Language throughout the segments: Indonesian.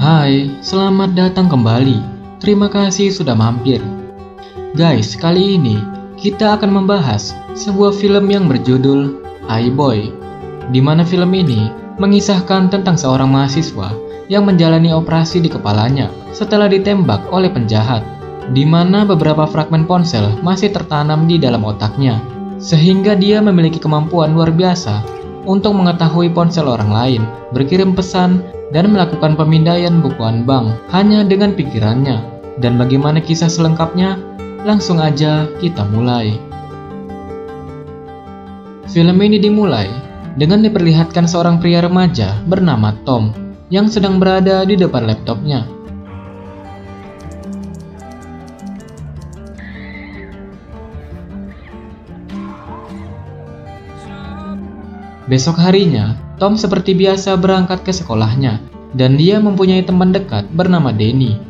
Hai, selamat datang kembali. Terima kasih sudah mampir. Guys, kali ini kita akan membahas sebuah film yang berjudul I Boy, di mana film ini mengisahkan tentang seorang mahasiswa yang menjalani operasi di kepalanya setelah ditembak oleh penjahat, di mana beberapa fragmen ponsel masih tertanam di dalam otaknya, sehingga dia memiliki kemampuan luar biasa untuk mengetahui ponsel orang lain, berkirim pesan, dan melakukan pemindaian bukuan bank hanya dengan pikirannya. Dan bagaimana kisah selengkapnya? Langsung aja kita mulai. Film ini dimulai dengan diperlihatkan seorang pria remaja bernama Tom yang sedang berada di depan laptopnya. Besok harinya, Tom seperti biasa berangkat ke sekolahnya, dan dia mempunyai teman dekat bernama Danny.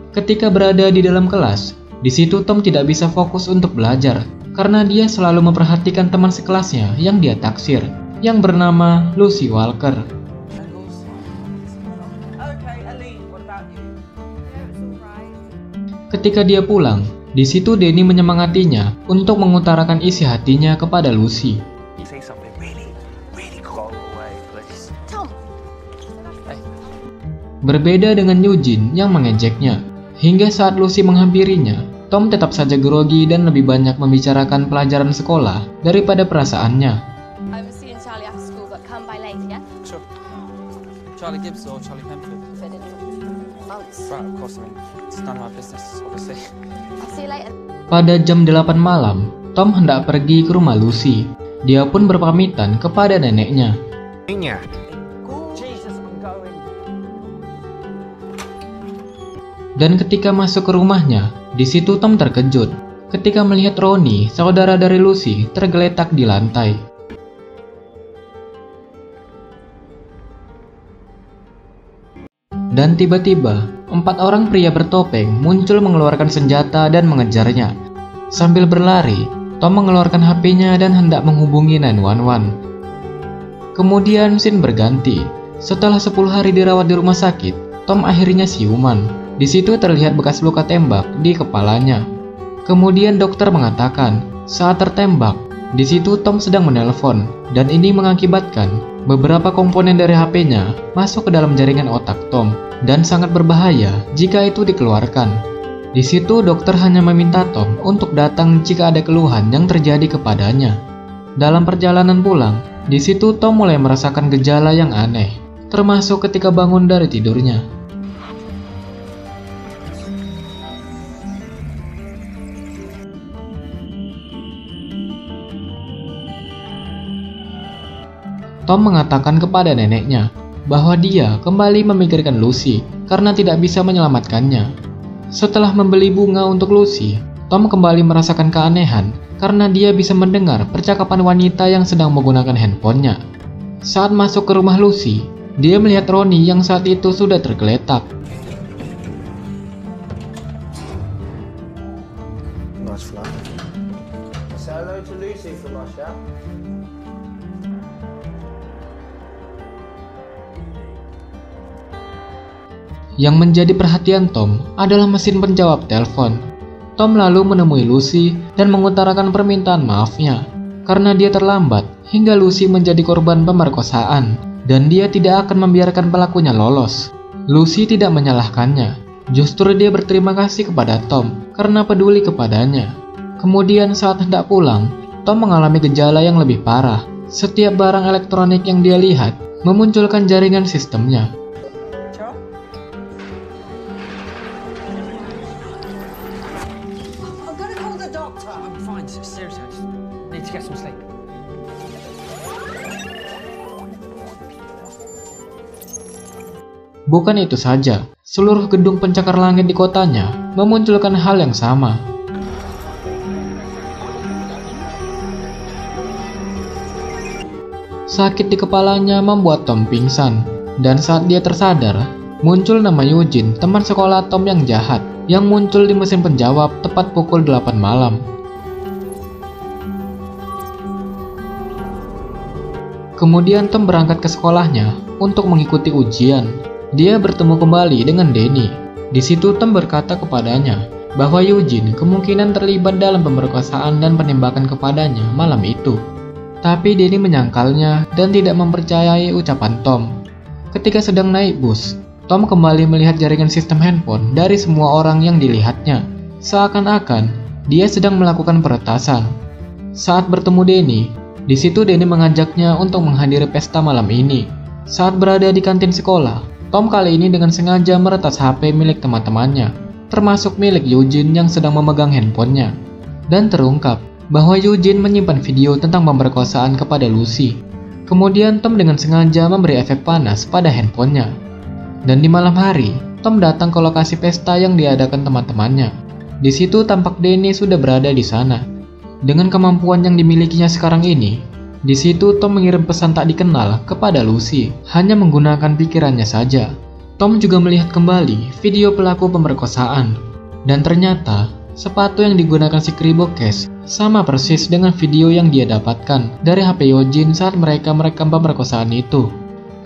Ketika berada di dalam kelas, di situ Tom tidak bisa fokus untuk belajar, karena dia selalu memperhatikan teman sekelasnya yang dia taksir, yang bernama Lucy Walker. Ketika dia pulang, di situ Danny menyemangatinya untuk mengutarakan isi hatinya kepada Lucy. Berbeda dengan Eugene yang mengejeknya, hingga saat Lucy menghampirinya, Tom tetap saja grogi dan lebih banyak membicarakan pelajaran sekolah daripada perasaannya. Charlie Gibbs or Charlie Penford? Right, of course, I mean, it's none of my business, obviously. I'll see you later. Pada jam 8 malam, Tom hendak pergi ke rumah Lucy. Dia pun berpamitan kepada neneknya. Dan ketika masuk ke rumahnya, di situ Tom terkejut ketika melihat Ronnie, saudara dari Lucy, tergeletak di lantai. Dan tiba-tiba, 4 orang pria bertopeng muncul mengeluarkan senjata dan mengejarnya. Sambil berlari, Tom mengeluarkan HP-nya dan hendak menghubungi 911. Kemudian scene berganti. Setelah 10 hari dirawat di rumah sakit, Tom akhirnya siuman. Di situ terlihat bekas luka tembak di kepalanya. Kemudian dokter mengatakan, saat tertembak, di situ Tom sedang menelpon, dan ini mengakibatkan beberapa komponen dari HP-nya masuk ke dalam jaringan otak Tom, dan sangat berbahaya jika itu dikeluarkan. Di situ dokter hanya meminta Tom untuk datang jika ada keluhan yang terjadi kepadanya. Dalam perjalanan pulang, di situ Tom mulai merasakan gejala yang aneh, termasuk ketika bangun dari tidurnya. Tom mengatakan kepada neneknya bahwa dia kembali memikirkan Lucy karena tidak bisa menyelamatkannya. Setelah membeli bunga untuk Lucy, Tom kembali merasakan keanehan karena dia bisa mendengar percakapan wanita yang sedang menggunakan handphonenya. Saat masuk ke rumah Lucy, dia melihat Ronnie yang saat itu sudah tergeletak. Nice flat. Say hello to Lucy from us, yeah? Yang menjadi perhatian Tom adalah mesin penjawab telepon. Tom lalu menemui Lucy dan mengutarakan permintaan maafnya karena dia terlambat hingga Lucy menjadi korban pemerkosaan dan dia tidak akan membiarkan pelakunya lolos. Lucy tidak menyalahkannya, justru dia berterima kasih kepada Tom karena peduli kepadanya. Kemudian saat hendak pulang, Tom mengalami gejala yang lebih parah. Setiap barang elektronik yang dia lihat memunculkan jaringan sistemnya. I'm fine, seriously, I just need to get some sleep. Bukan itu saja, seluruh gedung pencakar langit di kotanya memunculkan hal yang sama. Sakit di kepalanya membuat Tom pingsan, dan saat dia tersadar, muncul nama Eugene, teman sekolah Tom yang jahat, yang muncul di mesin penjawab tepat pukul 8 malam. Kemudian Tom berangkat ke sekolahnya untuk mengikuti ujian. Dia bertemu kembali dengan Danny. Di situ Tom berkata kepadanya bahwa Eugene kemungkinan terlibat dalam pemerkosaan dan penembakan kepadanya malam itu. Tapi Danny menyangkalnya dan tidak mempercayai ucapan Tom. Ketika sedang naik bus, Tom kembali melihat jaringan sistem handphone dari semua orang yang dilihatnya. Seakan-akan dia sedang melakukan peretasan. Saat bertemu Danny, di situ Danny mengajaknya untuk menghadiri pesta malam ini. Saat berada di kantin sekolah, Tom kali ini dengan sengaja meretas HP milik teman-temannya, termasuk milik Eugene yang sedang memegang handphonenya. Dan terungkap bahwa Eugene menyimpan video tentang pemerkosaan kepada Lucy. Kemudian Tom dengan sengaja memberi efek panas pada handphonenya. Dan di malam hari, Tom datang ke lokasi pesta yang diadakan teman-temannya. Di situ tampak Danny sudah berada di sana. Dengan kemampuan yang dimilikinya sekarang ini, di situ Tom mengirim pesan tak dikenal kepada Lucy, hanya menggunakan pikirannya saja. Tom juga melihat kembali video pelaku pemerkosaan, dan ternyata sepatu yang digunakan si Kribokes sama persis dengan video yang dia dapatkan dari HP Eugene saat mereka merekam pemerkosaan itu.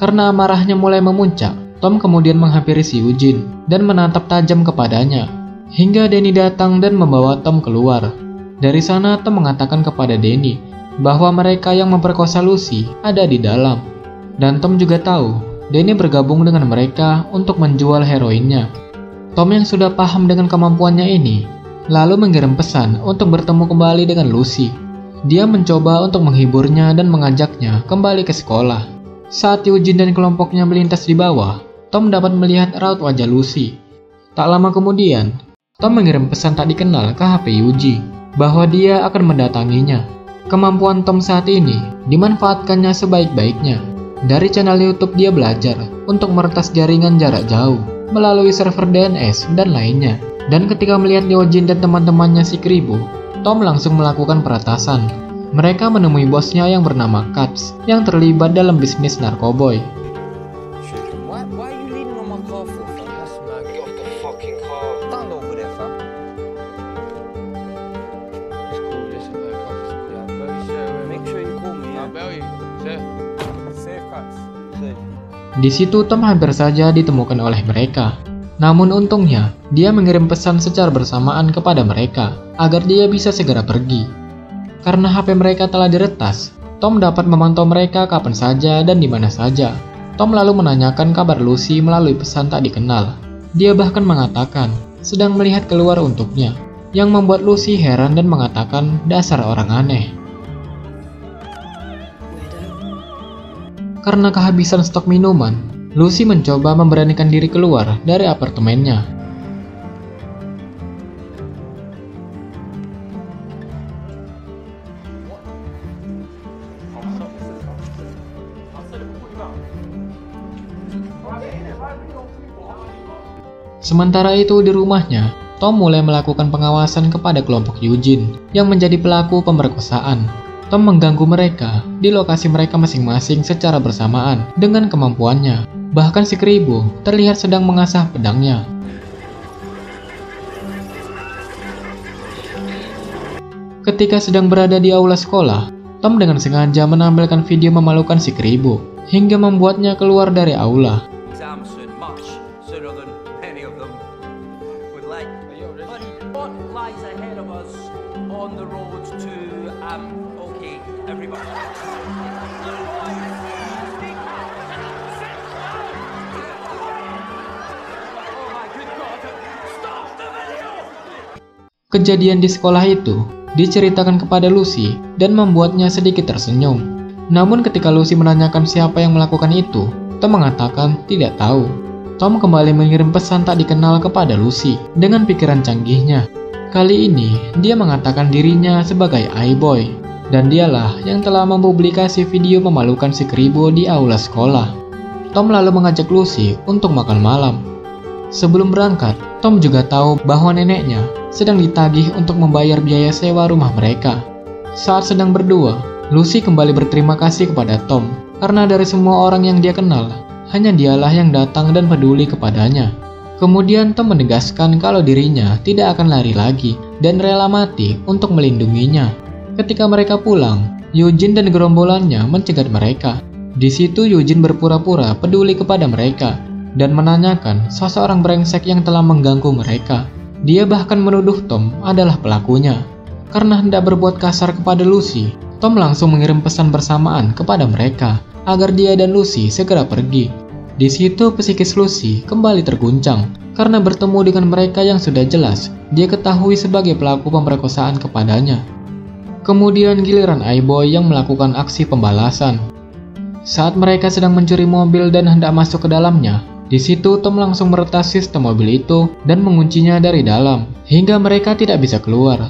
Karena amarahnya mulai memuncak, Tom kemudian menghampiri si Eugene dan menatap tajam kepadanya, hingga Danny datang dan membawa Tom keluar. Dari sana Tom mengatakan kepada Danny bahwa mereka yang memperkosa Lucy ada di dalam. Dan Tom juga tahu Danny bergabung dengan mereka untuk menjual heroinnya. Tom yang sudah paham dengan kemampuannya ini, lalu mengirim pesan untuk bertemu kembali dengan Lucy. Dia mencoba untuk menghiburnya dan mengajaknya kembali ke sekolah. Saat Eugene dan kelompoknya melintas di bawah, Tom dapat melihat raut wajah Lucy. Tak lama kemudian, Tom mengirim pesan tak dikenal ke HP Eugene bahwa dia akan mendatanginya. Kemampuan Tom saat ini dimanfaatkannya sebaik-baiknya. Dari channel YouTube dia belajar untuk meretas jaringan jarak jauh melalui server DNS dan lainnya. Dan ketika melihat Eugene dan teman-temannya si Kribo, Tom langsung melakukan peretasan. Mereka menemui bosnya yang bernama Katz yang terlibat dalam bisnis narkoboy. Why are you leaning on my car for, fam? Yes, man, get off the fucking car. Stand over there, fam. It's cool, listen, man, come. Yeah, very sure. Make sure you call me, I'll yeah? bail you. Sir. Safe cuts. Safe. Di situ Tom hampir saja ditemukan oleh mereka. Namun untungnya, dia mengirim pesan secara bersamaan kepada mereka agar dia bisa segera pergi. Karena HP mereka telah diretas, Tom dapat memantau mereka kapan saja dan di mana saja. Tom lalu menanyakan kabar Lucy melalui pesan tak dikenal. Dia bahkan mengatakan sedang melihat keluar untuknya, yang membuat Lucy heran dan mengatakan dasar orang aneh. Karena kehabisan stok minuman, Lucy mencoba memberanikan diri keluar dari apartemennya. Sementara itu di rumahnya, Tom mulai melakukan pengawasan kepada kelompok Eugene yang menjadi pelaku pemerkosaan. Tom mengganggu mereka di lokasi mereka masing-masing secara bersamaan dengan kemampuannya. Bahkan si Kribo terlihat sedang mengasah pedangnya. Ketika sedang berada di aula sekolah, Tom dengan sengaja menampilkan video memalukan si Kribo hingga membuatnya keluar dari aula. Exam soon, much sooner than many of them would like. But what lies ahead of us on the road to okay, everybody. Oh my good God! Stop the video! Kejadian di sekolah itu diceritakan kepada Lucy dan membuatnya sedikit tersenyum. Namun ketika Lucy menanyakan siapa yang melakukan itu, Tom mengatakan tidak tahu. Tom kembali mengirim pesan tak dikenal kepada Lucy dengan pikiran canggihnya. Kali ini dia mengatakan dirinya sebagai iBoy, dan dialah yang telah mempublikasi video memalukan si Kribo di aula sekolah. Tom lalu mengajak Lucy untuk makan malam. Sebelum berangkat, Tom juga tahu bahwa neneknya sedang ditagih untuk membayar biaya sewa rumah mereka. Saat sedang berdua, Lucy kembali berterima kasih kepada Tom karena dari semua orang yang dia kenal, hanya dialah yang datang dan peduli kepadanya. Kemudian Tom menegaskan kalau dirinya tidak akan lari lagi dan rela mati untuk melindunginya. Ketika mereka pulang, Eugene dan gerombolannya mencegat mereka. Di situ Eugene berpura-pura peduli kepada mereka dan menanyakan seseorang brengsek yang telah mengganggu mereka. Dia bahkan menuduh Tom adalah pelakunya. Karena hendak berbuat kasar kepada Lucy, Tom langsung mengirim pesan bersamaan kepada mereka agar dia dan Lucy segera pergi. Di situ psikis Lucy kembali terguncang karena bertemu dengan mereka yang sudah jelas dia ketahui sebagai pelaku pemerkosaan kepadanya. Kemudian giliran iBoy yang melakukan aksi pembalasan. Saat mereka sedang mencuri mobil dan hendak masuk ke dalamnya, di situ Tom langsung meretas sistem mobil itu dan menguncinya dari dalam hingga mereka tidak bisa keluar.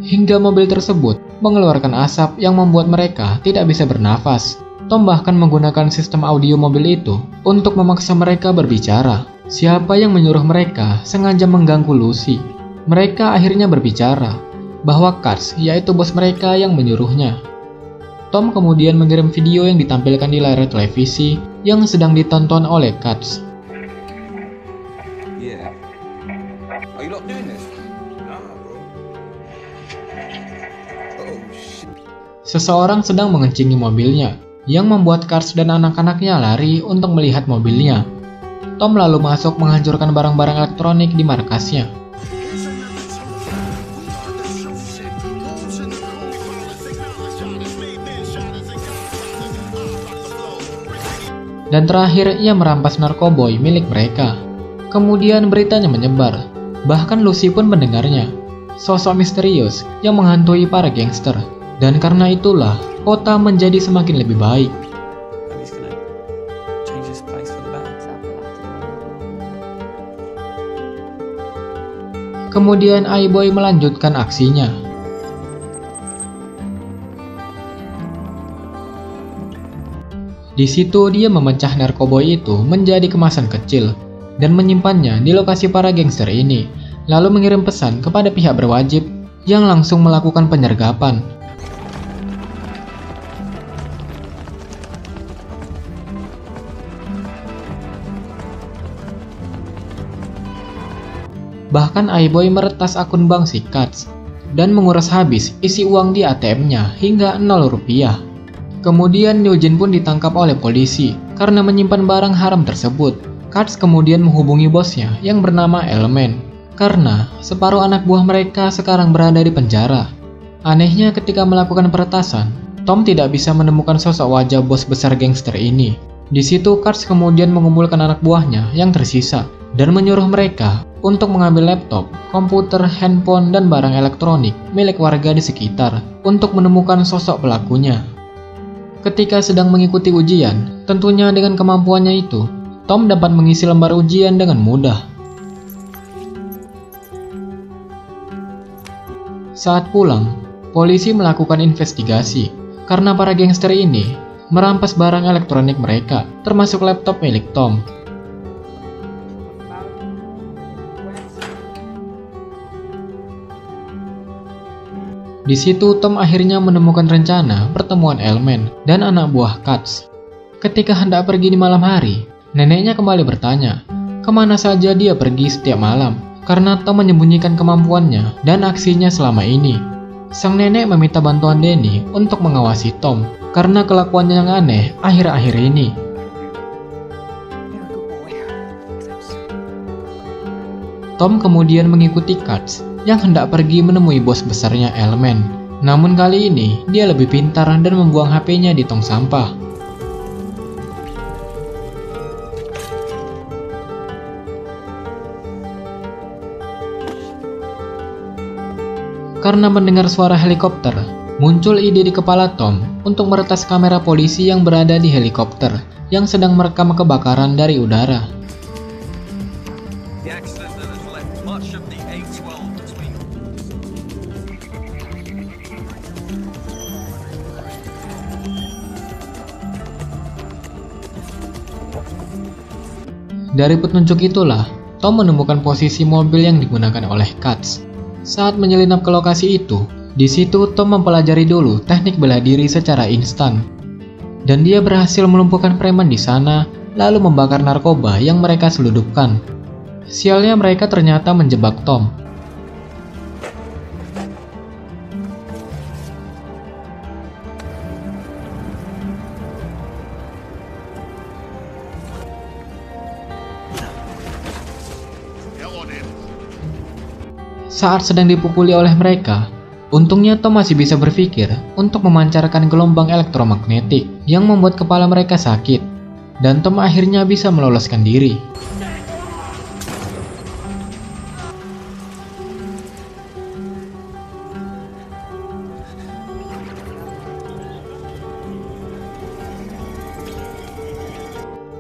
Hingga mobil tersebut mengeluarkan asap yang membuat mereka tidak bisa bernafas. Tom bahkan menggunakan sistem audio mobil itu untuk memaksa mereka berbicara. Siapa yang menyuruh mereka sengaja mengganggu Lucy? Mereka akhirnya berbicara bahwa Katz yaitu bos mereka yang menyuruhnya. Tom kemudian mengirim video yang ditampilkan di layar televisi yang sedang ditonton oleh Katz. Yeah. Are you not doing this? Nah, bro. Oh shit. Seseorang sedang mengencingi mobilnya, yang membuat Katz dan anak-anaknya lari untuk melihat mobilnya. Tom lalu masuk menghancurkan barang-barang elektronik di markasnya. Dan terakhir, ia merampas narkoboy milik mereka. Kemudian beritanya menyebar, bahkan Lucy pun mendengarnya. Sosok misterius yang menghantui para gangster. Dan karena itulah, kota menjadi semakin lebih baik. And he's gonna change this place for the better. Kemudian iBoy melanjutkan aksinya. Di situ dia memecah narkoboy itu menjadi kemasan kecil dan menyimpannya di lokasi para gangster ini, lalu mengirim pesan kepada pihak berwajib yang langsung melakukan penyergapan. Bahkan iBoy meretas akun bank si Katz dan menguras habis isi uang di ATM-nya hingga 0 rupiah. Kemudian Eugene pun ditangkap oleh polisi karena menyimpan barang haram tersebut. Katz kemudian menghubungi bosnya yang bernama Elemen karena separuh anak buah mereka sekarang berada di penjara. Anehnya ketika melakukan peretasan, Tom tidak bisa menemukan sosok wajah bos besar gangster ini. Di situ Katz kemudian mengumpulkan anak buahnya yang tersisa dan menyuruh mereka untuk mengambil laptop, komputer, handphone, dan barang elektronik milik warga di sekitar untuk menemukan sosok pelakunya. Ketika sedang mengikuti ujian, tentunya dengan kemampuannya itu, Tom dapat mengisi lembar ujian dengan mudah. Saat pulang, polisi melakukan investigasi karena para gangster ini merampas barang elektronik mereka, termasuk laptop milik Tom. Di situ Tom akhirnya menemukan rencana pertemuan Elemen dan anak buah Katz. Ketika hendak pergi di malam hari, neneknya kembali bertanya, kemana saja dia pergi setiap malam, karena Tom menyembunyikan kemampuannya dan aksinya selama ini. Sang nenek meminta bantuan Danny untuk mengawasi Tom, karena kelakuannya yang aneh akhir-akhir ini. Tom kemudian mengikuti Katz yang hendak pergi menemui bos besarnya Elemen. Namun kali ini, dia lebih pintar dan membuang HP-nya di tong sampah. Karena mendengar suara helikopter, muncul ide di kepala Tom untuk meretas kamera polisi yang berada di helikopter yang sedang merekam kebakaran dari udara. The accident that has left much of the A12 between. Dari petunjuk itulah, Tom menemukan posisi mobil yang digunakan oleh Katz. Saat menyelinap ke lokasi itu, di situ Tom mempelajari dulu teknik bela diri secara instan. Dan dia berhasil melumpuhkan preman di sana lalu membakar narkoba yang mereka seludupkan. Sialnya mereka ternyata menjebak Tom. Saat sedang dipukuli oleh mereka, untungnya Tom masih bisa berpikir untuk memancarkan gelombang elektromagnetik yang membuat kepala mereka sakit, dan Tom akhirnya bisa meloloskan diri.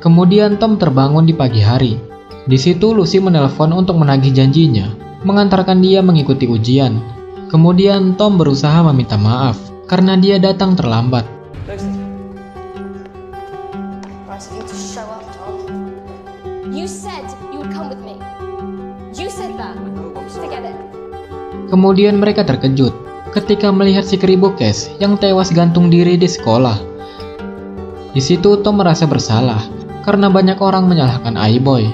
Kemudian Tom terbangun di pagi hari. Di situ Lucy menelpon untuk menagih janjinya, mengantarkan dia mengikuti ujian. Kemudian Tom berusaha meminta maaf karena dia datang terlambat. Lucy. Nice of you to show up, Tom. You said you would come with me. You said that. Together. Kemudian mereka terkejut ketika melihat si keribu Cash yang tewas gantung diri di sekolah. Di situ Tom merasa bersalah karena banyak orang menyalahkan iBoy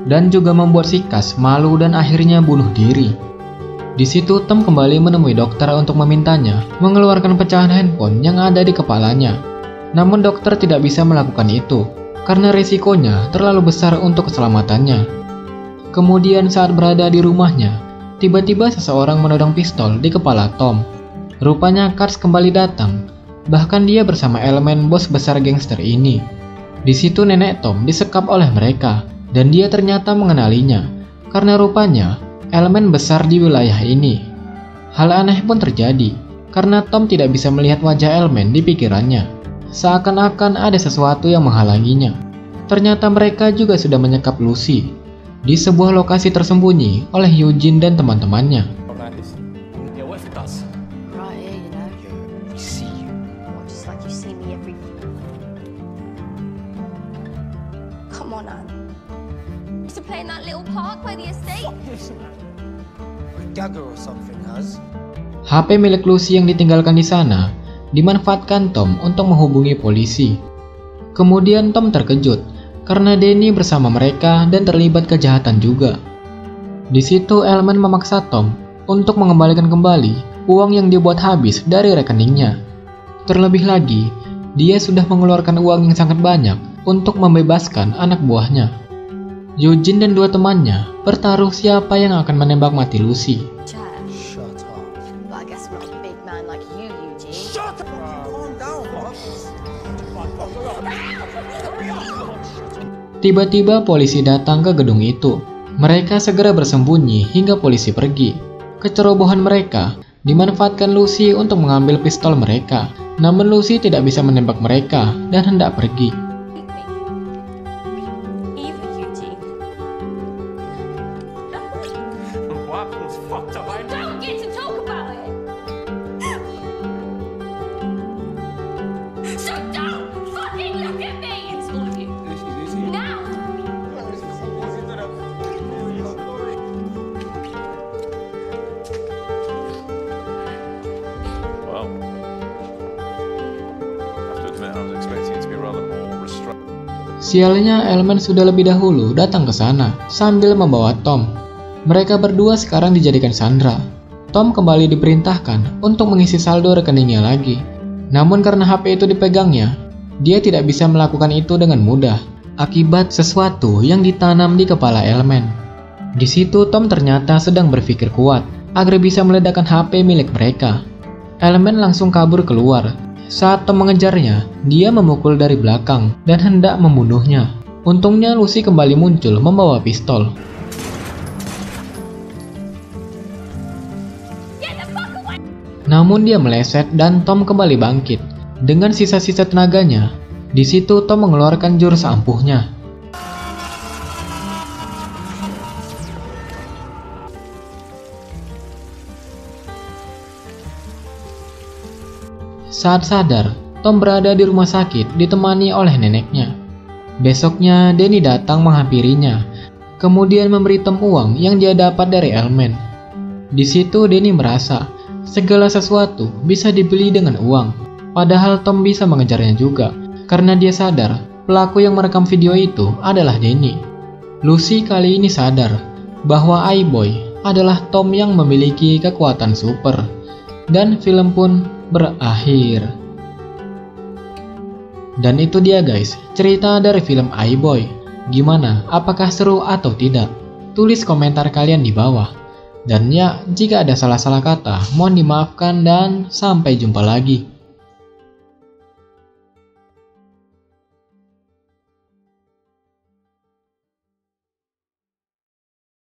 dan juga membuat si Cash malu dan akhirnya bunuh diri. Di situ Tom kembali menemui dokter untuk memintanya mengeluarkan pecahan handphone yang ada di kepalanya. Namun dokter tidak bisa melakukan itu karena risikonya terlalu besar untuk keselamatannya. Kemudian saat berada di rumahnya, tiba-tiba seseorang menodong pistol di kepala Tom. Rupanya Kars kembali datang, bahkan dia bersama elemen bos besar gangster ini. Di situ nenek Tom disekap oleh mereka, dan dia ternyata mengenalinya, karena rupanya elemen besar di wilayah ini. Hal aneh pun terjadi, karena Tom tidak bisa melihat wajah elemen di pikirannya. Seakan-akan ada sesuatu yang menghalanginya. Ternyata mereka juga sudah menyekap Lucy di sebuah lokasi tersembunyi oleh Eugene dan teman-temannya. Yeah, what if it does? Right here, you know. We see you. Well, just like you see me every. Come on, Anne. Used to play in that little park by the estate. A gagger or something, Haz. HP milik Lucy yang ditinggalkan di sana dimanfaatkan Tom untuk menghubungi polisi. Kemudian Tom terkejut karena Danny bersama mereka dan terlibat kejahatan juga. Di situ elemen memaksa Tom untuk mengembalikan kembali uang yang dibuat habis dari rekeningnya. Terlebih lagi, dia sudah mengeluarkan uang yang sangat banyak untuk membebaskan anak buahnya. Eugene dan dua temannya bertaruh siapa yang akan menembak mati Lucy. Chad. Shut up. But I guess I'm not a big man like you, Eugene. Shut up! Calm down, boss. Tiba-tiba polisi datang ke gedung itu. Mereka segera bersembunyi hingga polisi pergi. Kecerobohan mereka dimanfaatkan Lucy untuk mengambil pistol mereka. Namun Lucy tidak bisa menembak mereka dan hendak pergi. Eva, Eugene. What happened? It's fucked up. I Don't get to talk about it. So don't fucking look at me. It's all of you. Lucy. Now. Well, I have to admit I was expecting it to be rather more restrained. Sialnya elemen sudah lebih dahulu datang ke sana sambil membawa Tom. Mereka berdua sekarang dijadikan sandera. Tom kembali diperintahkan untuk mengisi saldo rekeningnya lagi. Namun karena HP itu dipegangnya, dia tidak bisa melakukan itu dengan mudah akibat sesuatu yang ditanam di kepala elemen. Di situ Tom ternyata sedang berpikir kuat agar bisa meledakkan HP milik mereka. Elemen langsung kabur keluar. Saat Tom mengejarnya, dia memukul dari belakang dan hendak membunuhnya. Untungnya Lucy kembali muncul membawa pistol. Namun dia meleset dan Tom kembali bangkit. Dengan sisa-sisa tenaganya, di situ Tom mengeluarkan jurus ampuhnya. Saat sadar, Tom berada di rumah sakit ditemani oleh neneknya. Besoknya, Danny datang menghampirinya, kemudian memberi Tom uang yang dia dapat dari elemen. Di situ Danny merasa segala sesuatu bisa dibeli dengan uang. Padahal Tom bisa mengejarnya juga, karena dia sadar pelaku yang merekam video itu adalah Danny. Lucy kali ini sadar bahwa iBoy adalah Tom yang memiliki kekuatan super. Dan film pun berakhir. Dan itu dia guys, cerita dari film iBoy. Gimana? Apakah seru atau tidak? Tulis komentar kalian di bawah. Dan ya, jika ada salah-salah kata, mohon dimaafkan dan sampai jumpa lagi.